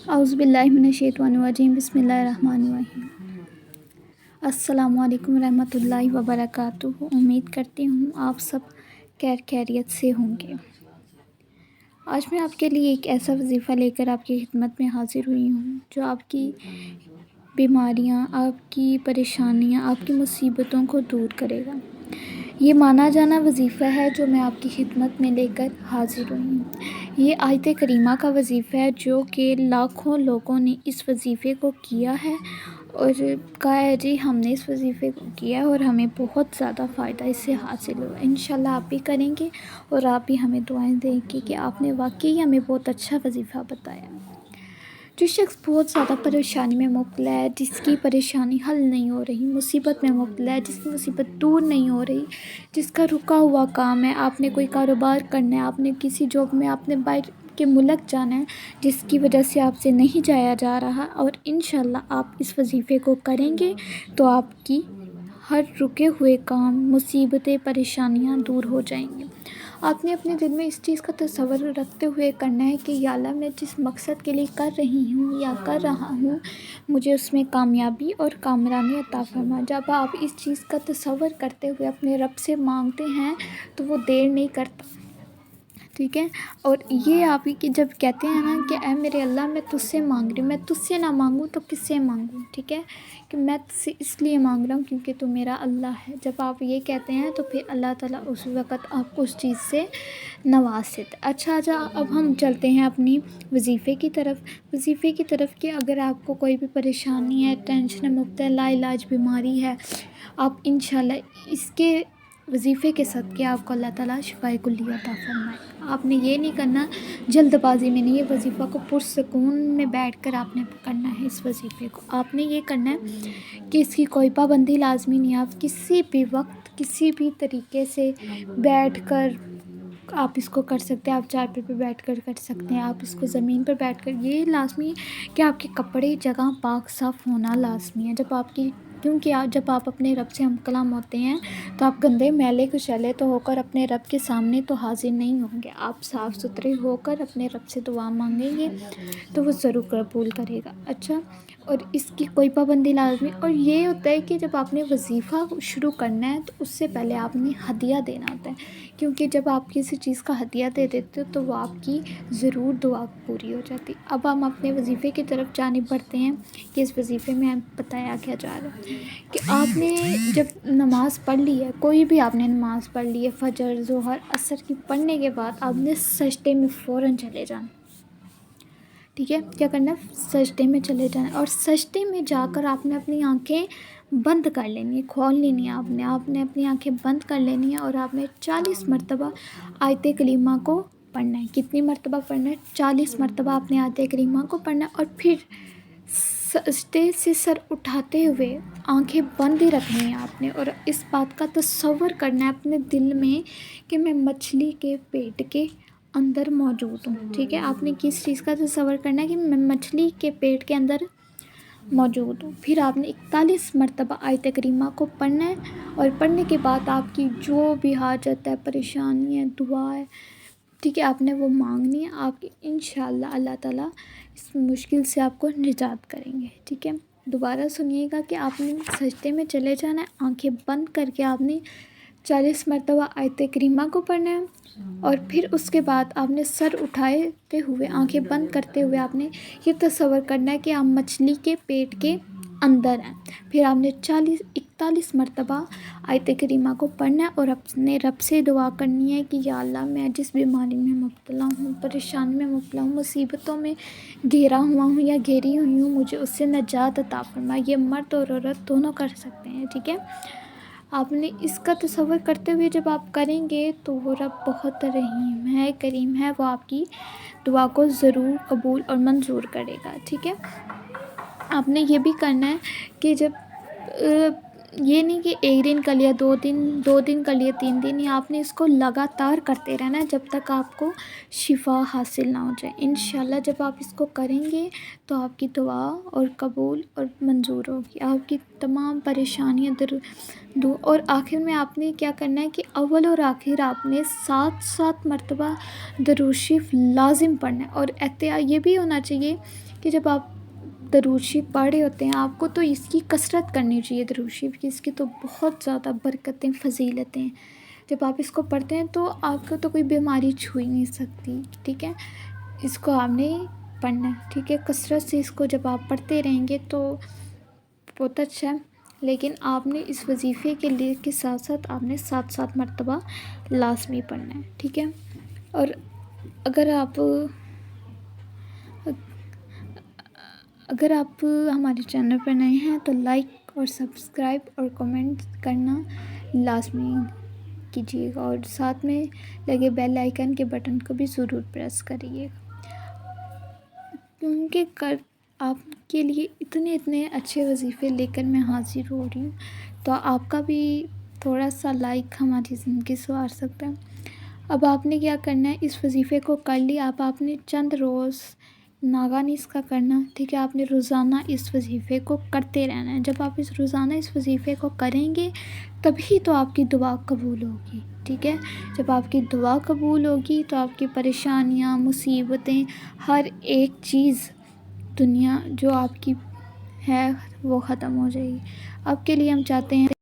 اعوذ باللہ من الشیطان الرجیم بسم اللہ الرحمن الرحیم۔ السلام علیکم ورحمۃ اللہ وبرکاتہ۔ امید کرتی ہوں آپ سب خیریت سے ہوں گے۔ آج میں آپ کے لیے ایک ایسا وظیفہ لے کر آپ کی خدمت میں حاضر ہوئی ہوں جو آپ کی بیماریاں، آپ کی پریشانیاں، آپ کی مصیبتوں کو دور کرے گا۔ یہ مانا جانا وظیفہ ہے جو میں آپ کی خدمت میں لے کر حاضر ہوئی ہوں۔ یہ آیت کریمہ کا وظیفہ ہے جو کہ لاکھوں لوگوں نے اس وظیفے کو کیا ہے اور کہا ہے جی ہم نے اس وظیفے کو کیا اور ہمیں بہت زیادہ فائدہ اس سے حاصل ہوا۔ انشاءاللہ آپ بھی کریں گے اور آپ بھی ہمیں دعائیں دیں گے کہ آپ نے واقعی ہمیں بہت اچھا وظیفہ بتایا۔ جو شخص بہت زیادہ پریشانی میں مبتلا ہے، جس کی پریشانی حل نہیں ہو رہی، مصیبت میں مبتلا ہے، جس کی مصیبت دور نہیں ہو رہی، جس کا رکا ہوا کام ہے، آپ نے کوئی کاروبار کرنا ہے، آپ نے کسی جاب میں آپ نے باہر کے ملک جانا ہے جس کی وجہ سے آپ سے نہیں جایا جا رہا، اور انشاءاللہ آپ اس وظیفے کو کریں گے تو آپ کی ہر رکے ہوئے کام، مصیبتیں، پریشانیاں دور ہو جائیں گے۔ آپ نے اپنے دل میں اس چیز کا تصور رکھتے ہوئے کرنا ہے کہ یا اللہ میں جس مقصد کے لیے کر رہی ہوں یا کر رہا ہوں مجھے اس میں کامیابی اور کامرانی عطا فرما۔ جب آپ اس چیز کا تصور کرتے ہوئے اپنے رب سے مانگتے ہیں تو وہ دیر نہیں کرتا، ٹھیک ہے۔ اور یہ آپ ہی جب کہتے ہیں نا کہ اے میرے اللہ میں تجھ سے مانگ رہی ہوں، میں تجھ سے نہ مانگوں تو کس سے مانگوں، ٹھیک ہے، کہ میں تجھ سے اس لیے مانگ رہا ہوں کیونکہ تو میرا اللہ ہے۔ جب آپ یہ کہتے ہیں تو پھر اللہ تعالیٰ اس وقت آپ کو اس چیز سے نواز دیتے۔ اچھا اب ہم چلتے ہیں اپنی وظیفے کی طرف کہ اگر آپ کو کوئی بھی پریشانی ہے، ٹینشن میں مبتلا، لا علاج بیماری ہے، آپ انشاءاللہ اس کے وظیفے کے صدقے آپ کو اللہ تعالیٰ شفائے کلیہ عطا فرمائے۔ آپ نے یہ نہیں کرنا جلد بازی میں نہیں، یہ وظیفہ کو پرسکون میں بیٹھ کر آپ نے کرنا ہے۔ اس وظیفے کو آپ نے یہ کرنا ہے کہ اس کی کوئی پابندی لازمی نہیں، آپ کسی بھی وقت کسی بھی طریقے سے بیٹھ کر آپ اس کو کر سکتے ہیں۔ آپ چارپائی پہ بیٹھ کر کر سکتے ہیں، آپ اس کو زمین پر بیٹھ کر، یہ لازمی ہے کہ آپ کے کپڑے جگہ پاک صاف ہونا لازمی ہے۔ کیونکہ جب آپ اپنے رب سے ہم کلام ہوتے ہیں تو آپ گندے میلے کچیلے تو ہو کر اپنے رب کے سامنے تو حاضر نہیں ہوں گے، آپ صاف ستھرے ہو کر اپنے رب سے دعا مانگیں گے تو وہ ضرور قبول کرے گا۔ اچھا، اور اس کی کوئی پابندی لازمی، اور یہ ہوتا ہے کہ جب آپ نے وظیفہ شروع کرنا ہے تو اس سے پہلے آپ نے ہدیہ دینا ہوتا ہے، کیونکہ جب آپ کسی چیز کا ہدیہ دے دیتے ہو تو وہ آپ کی ضرور دعا پوری ہو جاتی۔ اب ہم اپنے وظیفے کی طرف جانب بڑھتے ہیں کہ اس وظیفے میں بتایا کیا جا رہا ہے کہ آپ نے جب نماز پڑھ لی ہے، کوئی بھی آپ نے نماز پڑھ لی ہے، فجر، ظہر، عصر کی پڑھنے کے بعد آپ نے سجدے میں فوراً چلے جانا، ٹھیک ہے۔ کیا کرنا ہے؟ سجدے میں چلے جانا، اور سجدے میں جا کر آپ نے اپنی آنکھیں بند کر لینی ہے، کھول لینی ہے، آپ نے اپنی آنکھیں بند کر لینی ہے، اور آپ نے 40 مرتبہ آیت کریمہ کو پڑھنا ہے۔ کتنی مرتبہ پڑھنا ہے؟ 40 مرتبہ آپ نے آیت کریمہ کو پڑھنا ہے، اور پھر سجدے سے سر اٹھاتے ہوئے آنکھیں بند ہی رکھنی ہیں آپ نے، اور اس بات کا تصور کرنا ہے اپنے دل میں کہ میں مچھلی کے پیٹ کے اندر موجود ہوں، ٹھیک ہے۔ آپ نے کس چیز کا تصور کرنا ہے کہ میں مچھلی کے پیٹ کے اندر موجود ہوں۔ پھر آپ نے 41 مرتبہ آیت کریمہ کو پڑھنا ہے، اور پڑھنے کے بعد آپ کی جو بھی حاجت ہے، پریشانی ہے، دعا ہے، ٹھیک ہے، آپ نے وہ مانگنی ہے، آپ کی انشاءاللہ اللہ تعالیٰ اس مشکل سے آپ کو نجات کریں گے، ٹھیک ہے۔ دوبارہ سنیے گا کہ آپ نے سجدے میں چلے جانا ہے، آنکھیں بند کر کے آپ نے 40 مرتبہ آیت کریمہ کو پڑھنا ہے، اور پھر اس کے بعد آپ نے سر اٹھاتے ہوئے آنکھیں بند کرتے ہوئے آپ نے یہ تصور کرنا ہے کہ آپ مچھلی کے پیٹ کے اندر ہیں۔ پھر آپ نے 41 مرتبہ آیت کریمہ کو پڑھنا ہے، اور اپنے رب سے دعا کرنی ہے کہ یا اللہ میں جس بیماری میں مبتلا ہوں، پریشانی میں مبتلا ہوں، مصیبتوں میں گھیرا ہوا ہوں یا گھیری ہوئی ہوں، مجھے اس سے نجات عطا فرما۔ یہ مرد اور عورت دونوں کر سکتے ہیں، ٹھیک ہے۔ آپ نے اس کا تصور کرتے ہوئے جب آپ کریں گے تو وہ رب بہت رحیم ہے، کریم ہے، وہ آپ کی دعا کو ضرور قبول اور منظور کرے گا، ٹھیک ہے۔ آپ نے یہ بھی کرنا ہے کہ جب یہ نہیں کہ ایک دن کر لیا، دو دن کر لیا، 3 دن، یا آپ نے اس کو لگاتار کرتے رہنا ہے جب تک آپ کو شفا حاصل نہ ہو جائے۔ انشاءاللہ جب آپ اس کو کریں گے تو آپ کی دعا اور قبول اور منظور ہوگی، آپ کی تمام پریشانیاں دور۔ اور آخر میں آپ نے کیا کرنا ہے کہ اول اور آخر آپ نے 7 مرتبہ درود شریف لازم پڑھنا ہے، اور یہ بھی ہونا چاہیے کہ جب آپ درود شریف پڑھ رہے ہوتے ہیں آپ کو تو اس کی کثرت کرنی چاہیے، درود شریف کی، اس کی تو بہت زیادہ برکتیں، فضیلتیں، جب آپ اس کو پڑھتے ہیں تو آپ کو تو کوئی بیماری چھو ہی نہیں سکتی، ٹھیک ہے، اس کو آپ نے پڑھنا ہے، ٹھیک ہے، کثرت سے اس کو جب آپ پڑھتے رہیں گے تو بہت اچھا ہے، لیکن آپ نے اس وظیفے کے ساتھ ساتھ آپ نے 7 مرتبہ لازمی پڑھنا ہے، ٹھیک ہے، اور اگر آپ ہمارے چینل پر نئے ہیں تو لائک اور سبسکرائب اور کمنٹ کرنا لازمی کیجیے گا، اور ساتھ میں لگے بیل آئیکن کے بٹن کو بھی ضرور پریس کریے گا، کیونکہ آپ کے لیے اتنے اچھے وظیفے لے کر میں حاضر ہو رہی ہوں، تو آپ کا بھی تھوڑا سا لائک ہماری زندگی سنوار سکتا ہے۔ اب آپ نے کیا کرنا ہے، اس وظیفے کو کر لیا، اب آپ نے چند روز ناگہانی اس کا کرنا، ٹھیک ہے، آپ نے روزانہ اس وظیفے کو کرتے رہنا ہے، جب آپ روزانہ اس وظیفے کو کریں گے تبھی تو آپ کی دعا قبول ہوگی، ٹھیک ہے، جب آپ کی دعا قبول ہوگی تو آپ کی پریشانیاں، مصیبتیں، ہر ایک چیز دنیا جو آپ کی ہے وہ ختم ہو جائے گی۔ اب کے لیے ہم چاہتے ہیں